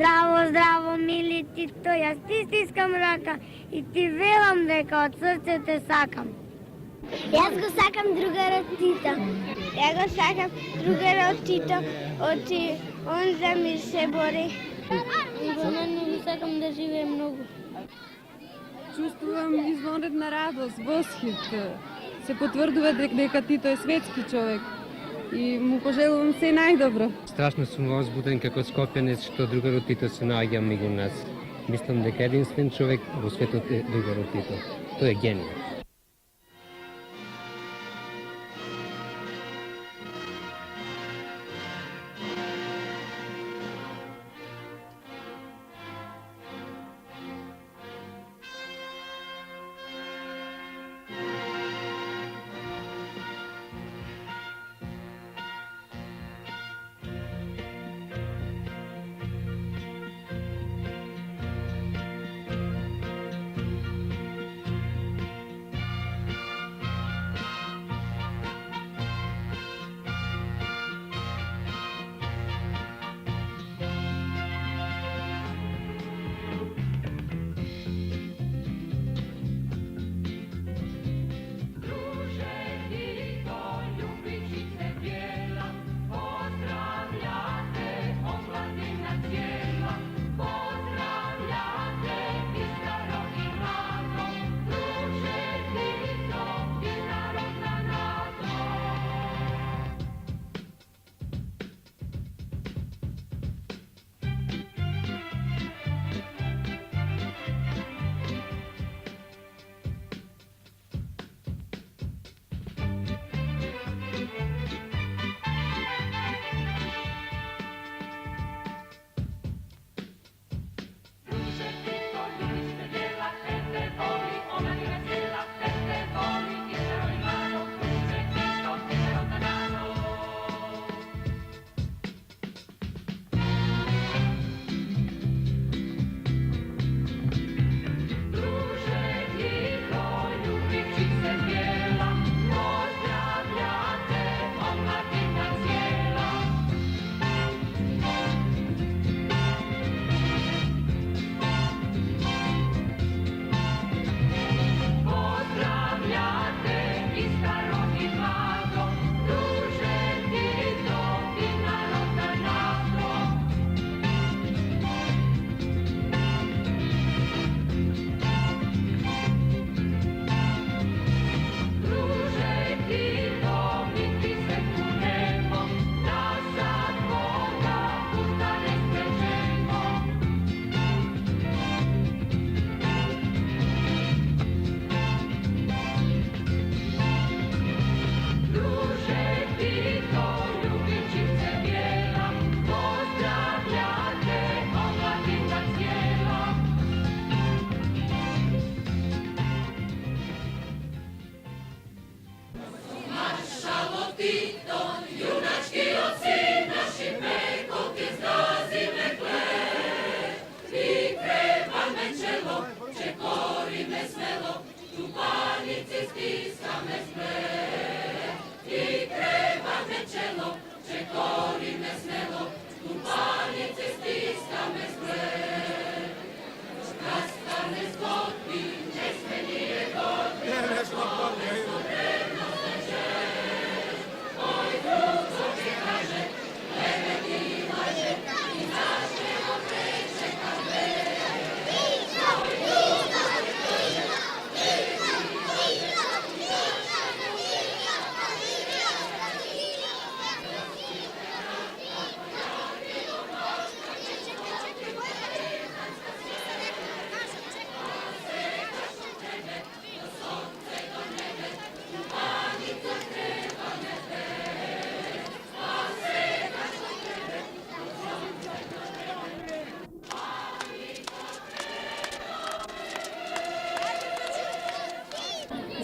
Zdravo, zdravo, mili Tito, jaz ti stiskam raka in ti velam, da od srca te sakam. Jaz ga sakam drugega od Tita. Jaz ga sakam drugega od Tita, on za mi se bori. In ponovno sakam da žive mnogo. Čustvujem izvanredna radost, восхит. Se potvrduje дека Tito je svetski čovek i mu poželujem sve najdobro. Strašno sam возбуден како скопјанец што другарот Тито се наоѓа меѓу нас. Мислам дека единствен човек во светот е другарот Тито. Тој е генијал.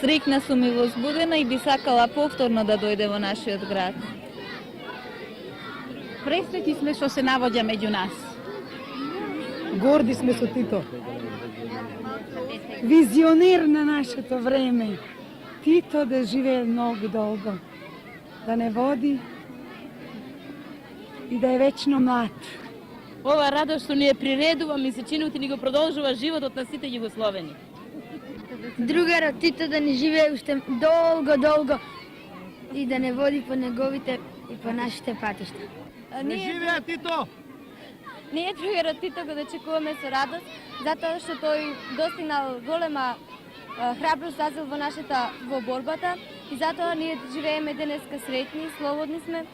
Срекна сум и возбудена и би сакала повторно да дојде во нашиот град. Пресреќни сме што се навоѓа меѓу нас. Горди сме со Тито. Визионер на нашето време. Тито да живее многу долго. Да не води и да е вечно млад. Ова радост што ни е приредува, ми се чини ни го продолжува животот на сите југословени. Другарот Тито да ни живее уште долго и да не води по неговите и по нашите патишта. Живее Тито! Ние другарот Тито го дочекуваме со радост, затоа што тој достигнал голема храброст зазел во борбата и затоа ние живееме денеска среќни, слободни сме.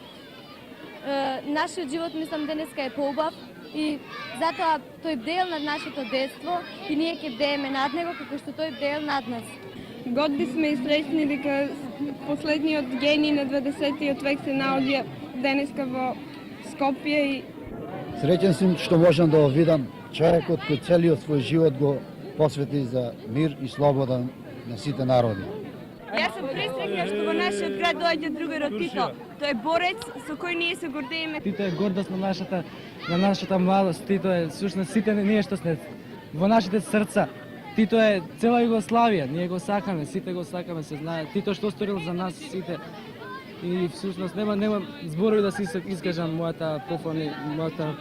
Нашиот живот, мислам, денеска е поубав и затоа тој бдел над нашето детство и ние ќе бдееме над него како што тој бдел над нас. Годни сме и среќни дека последниот гений на 20-тиот век се наоѓа денеска во Скопје и Среќен сум што можам да го видам човекот кој целиот свој живот го посвети за мир и слобода на сите народи. Јас сум пресреќна што во нашиот град доаѓа другарот Тито. Тој е борец со кој ние се гордееме. Тито е гордост на нашата младост. Тито е сушност сите ние што сме во нашите срца. Тито е цела Југославија, ние го сакаме, сите го сакаме, се знае. Тито што сторил за нас сите. И всушност нема зборови да се искажам мојата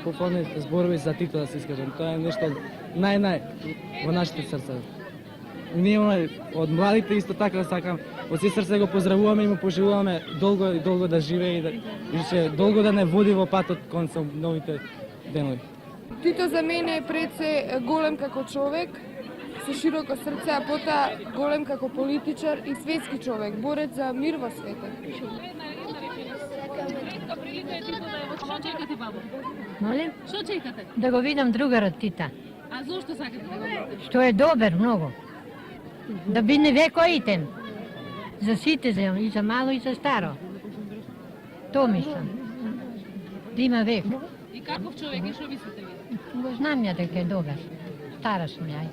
пофони зборови за Тито да се искажам. Тоа е нешто нај во нашите срца. Ние од младите исто така сакам, од се срце го поздравуваме и му пожелуваме долго да живее и ше долго да не води во патот кон со новите денови. Тито за мене е пред се голем како човек, со широко срце, а потоа голем како политичар и светски човек, борец за мир во светот. Што чекате, бабо? Молим? Што чекате? Да го видам другарот Тита. А зошто сакате да го видите? Што е добар многу. Да биде векоитен. За сите, и за мало и за старо. То мислам. Да има век. И каков човек е, што мислите ви? Го знам ја дека е добар. Стара сум ја.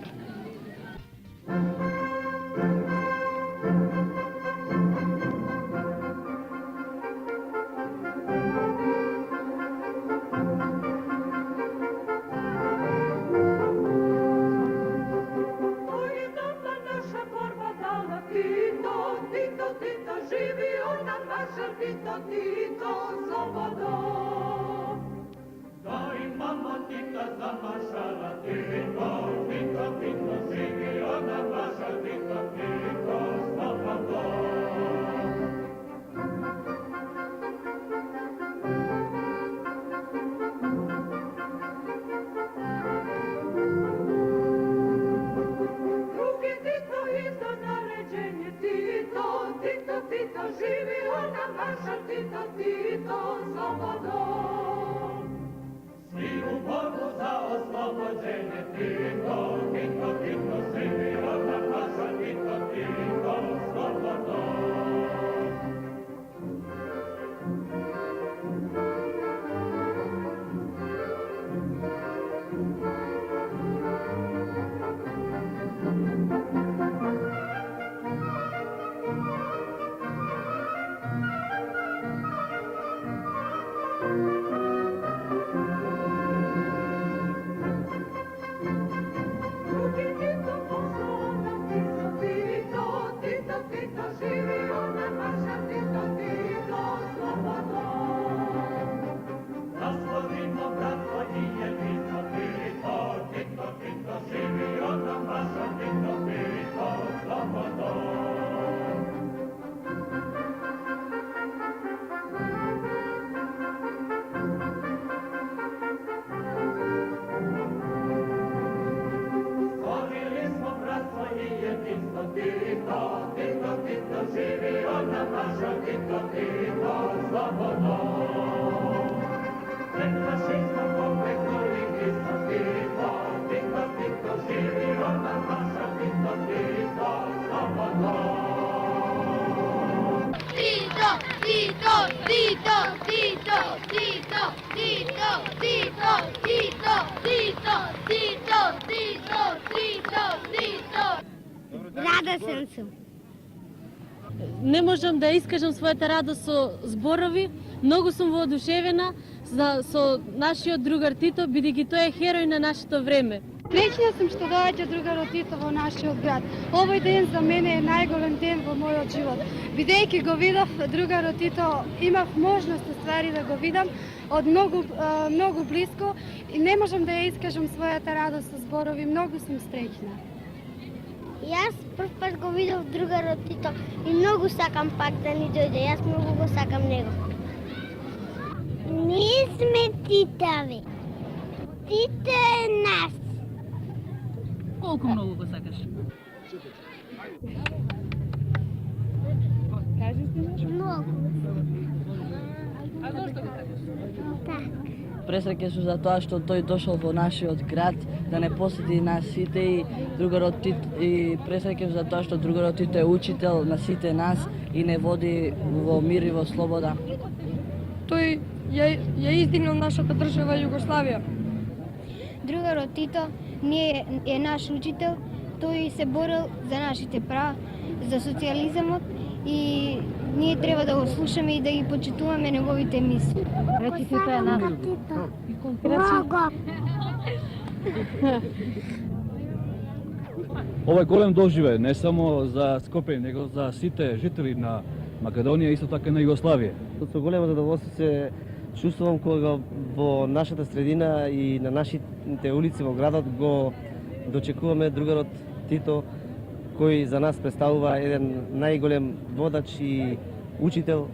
Радосен сум. Не можам да искажам својата радост со зборови. Многу сум воодушевена со нашиот другар Тито, бидејќи тој е херој на нашето време. Среќна сум што доаѓа другарот Тито во нашиот град. Овој ден за мене е најголем ден во мојот живот. Бидејќи го видов другарот Тито, имав можност ствари да го видам од многу блиско и не можам да ја искажам својата радост со зборови. Многу сум среќна. Јас прв пат го видов другарот Тито и многу сакам пак да ни дојде. Јас многу го сакам него. Ние сме Титави. Тито е нас. Колку многу го сакаш? Многу. А зошто го сакаш? Так. Пресреќен сум за тоа што тој дошол во нашиот град да не посети нас сите и другарот Тито, и пресреќен за тоа што другарот Тито е учител на сите нас и не води во мир и во слобода. Тој ја издигнал нашата држава Југославија. Другарот Тито е наш учител. Тој се борил за нашите права, за социјализмот и ние треба да го слушаме и да ги почитуваме неговите мисли. Речи Тито е наш. Ова е голем доживеј не само за Скопје, него за сите жители на Македонија и исто така на Југославија. Со големо задоволство се чувствувам кога во нашата средина и на нашите улици во градот го дочекуваме другарот Тито, кој за нас представува еден најголем водач и учител.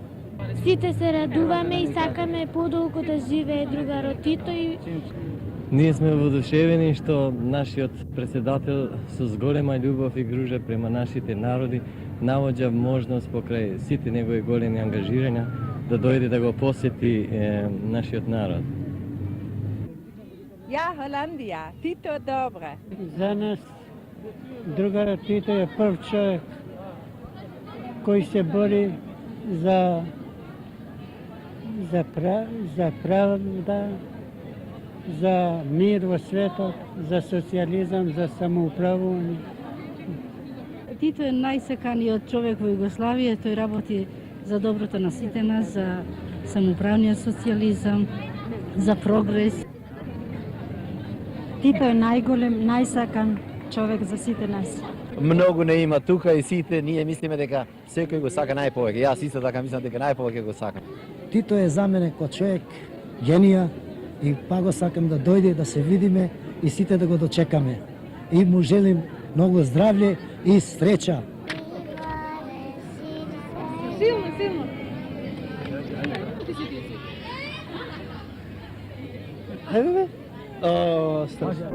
Сите се радуваме и сакаме подолго да живее другарот Тито и Ние сме воодушевени што нашиот председател со голема љубов и грижа према нашите народи навоѓа можност покрај сите негови големи ангажирања да дојде да го посети нашиот народ. Ja, Holandija, Tito dobro. За нас другарот Тито е прв човек кој се бори за правда, за мир во светот, за социјализам, за самоуправување. Тито е најсаканиот човек во Југославија, тој работи за доброто на сите нас, за самоуправниот социјализам, за прогрес. Тито е најголем, најсакан човек за сите нас. Многу не има тука и сите ние мислиме дека секој го сака најповеќе. Јас исто така мислам дека најповеќе го сакам. Тито е за мене кој човек генија и па го сакам да дојде да се видиме и сите да го дочекаме. И му желим многу здравје и среќа. Силно, силно. Ајде бе. Страшно.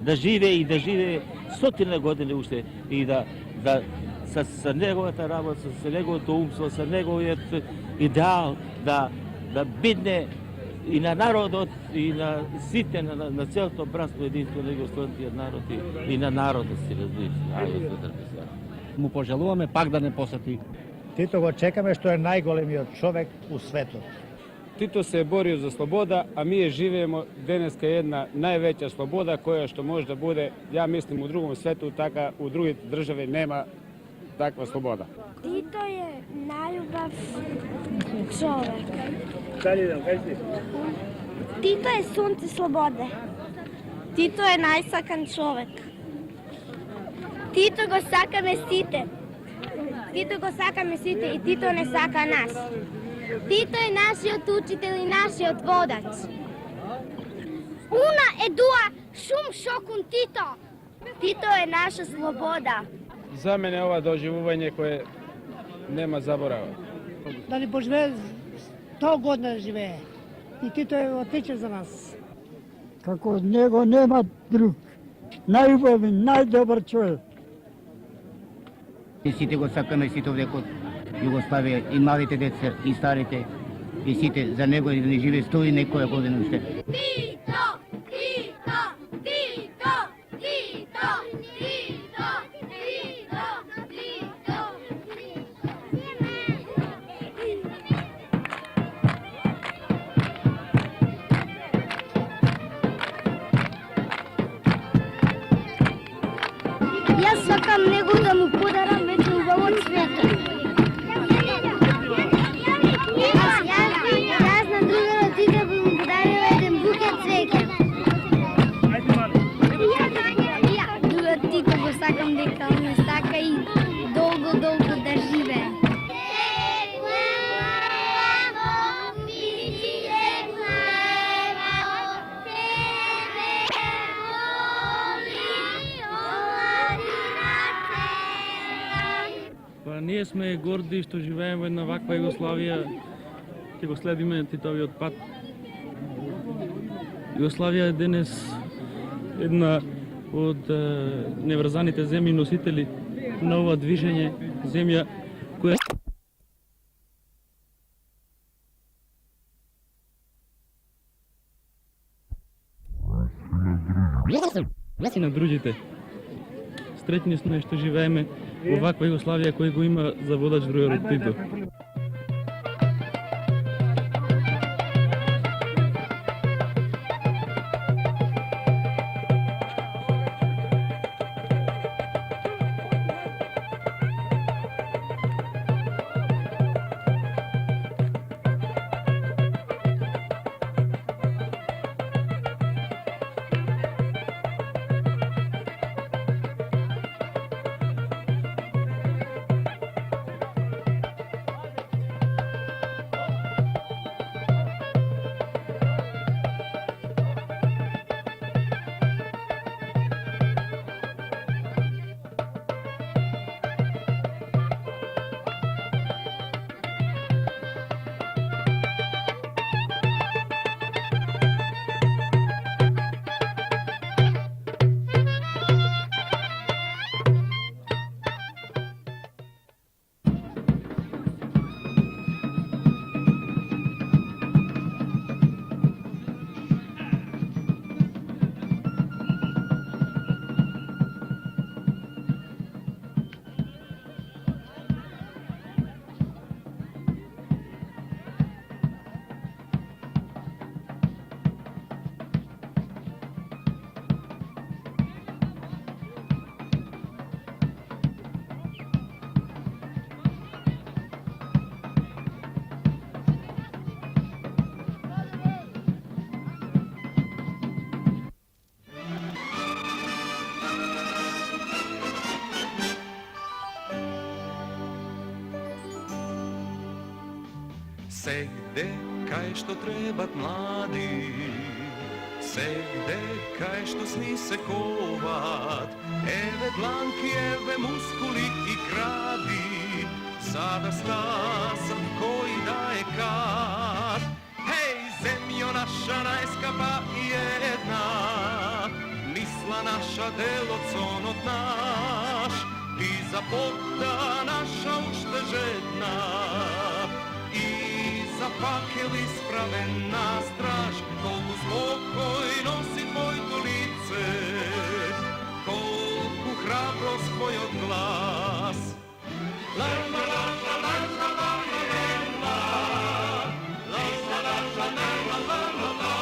да живее стотина години уште и да со неговата работа, со неговото умство, со неговиот идеал да бидне и на народот, и на сите, на целото братство единство на југословскиот народ и на народот си, разбирате. Му пожелуваме пак да не посети. Тито го чекаме што е најголемиот човек у светот. Тито се е борио за слобода, а ние живеемо денеска една највеќа слобода која што може да буде, ја мислим, у другом свету, така у другите држави нема таква слобода. Тито е најубав човек. Тито е сонце слободе. Тито е најсакан човек. Тито го сакаме сите. Тито го сакаме сите и Тито не сака нас. Тито е нашиот учител и нашиот водач. Уна е дуа шум шокун Тито. Тито е наша слобода. За мене ова доживување кое нема заборава. Дали поживее 100 година да живее. И Тито е отличен за нас. Како од него нема друг. Најубавен, најдобар човек. И сите го сакаме, сите овде код Југославија, и малите деца, и старите, и сите за него да не живее 100 и некоја година уште. Тито! Тито! Тито! Тито! Тито! Тито! Јас сакам него да му подарам веќе убаво цвето. Јас на другарот Тито би му подарила еден букет цвеќе. Другарот Тито го сакам дека он сака и долго да живее. Па ние сме горди што живееме во една ваква Југославија, ќе го следиме Титовиот пат. Југославија е денес една од неврзаните земји носители на ова движење, земја која и на другите. Среќни сме што живееме во ваква Југославија кој го има за водач другарот Тито. Сегде кај што требат млади, сегде кај што сни се коват, еве дланки, еве мускули и кради, за да стасат кој да е кат. Хеј, земјо наша најскапа и една, мисла наша naša delocon od naš, i za poda naša uštežedna, i za fakel ispravena straž, koliko spokoj nosi tvojto lice, koliko hrabrost tvoj od glas. La la la la la la la la la la la la la la la.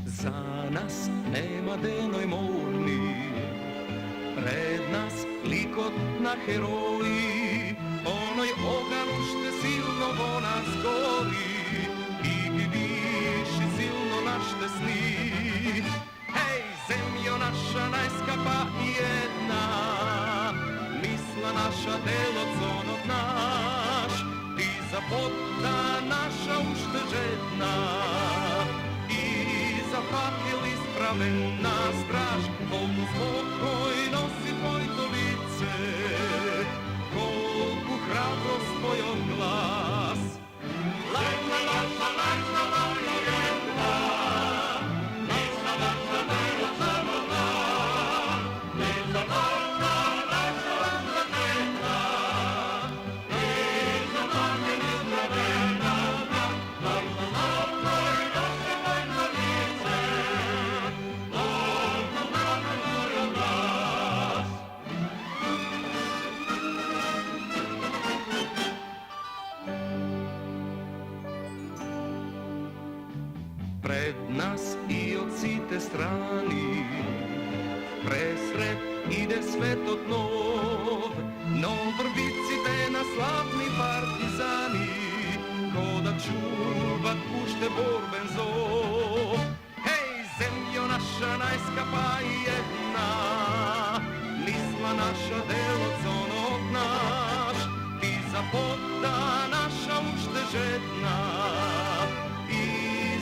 Za nas nema denoj morni, pred nas likotna heroji, onoj ogan ušte silno vo nas gori, i vidiši silno našte sni. Hej, zemljo naša najskapa i jedna, misla naša delocon od naš, ti za poda naša uštežedna, za fakel ispravena straž, koliko spokoj nosi tvojto lice, koliko hrabrost tvoj od glas. La la la la la la la la pred nas i od site strani, presred ide svetot nov, no vrbicite na slavni partizani, ko da čuvat pušte borben zov. Hej, zemljo naša najskapa i jedna, misla naša delocon od naš, ti za poda naša uštežedna,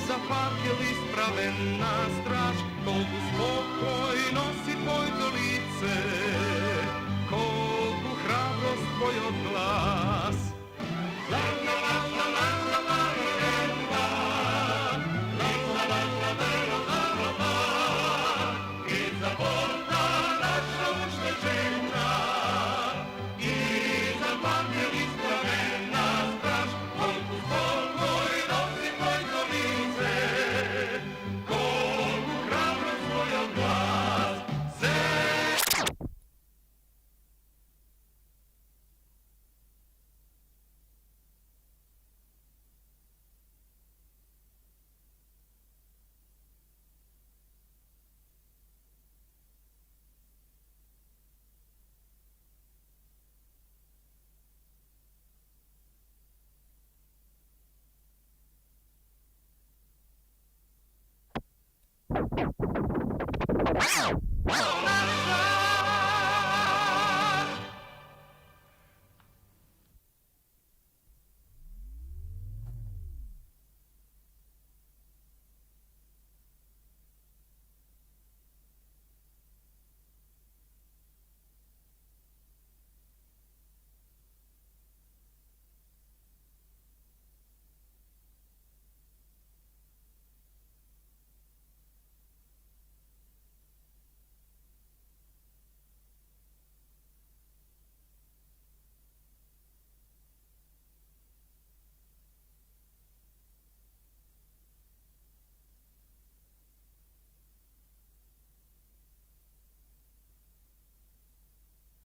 za fakel ispravena straž, koliko spokoj nosi tvojto lice, koliko hrabrost tvoj od glas. La la la la la la la la la la la la la, i za poda naša uštežena, i za fakel ispravena straž, koliko spokoj nosi tvojto lice, koliko hrabrost tvoj od glas. Wow!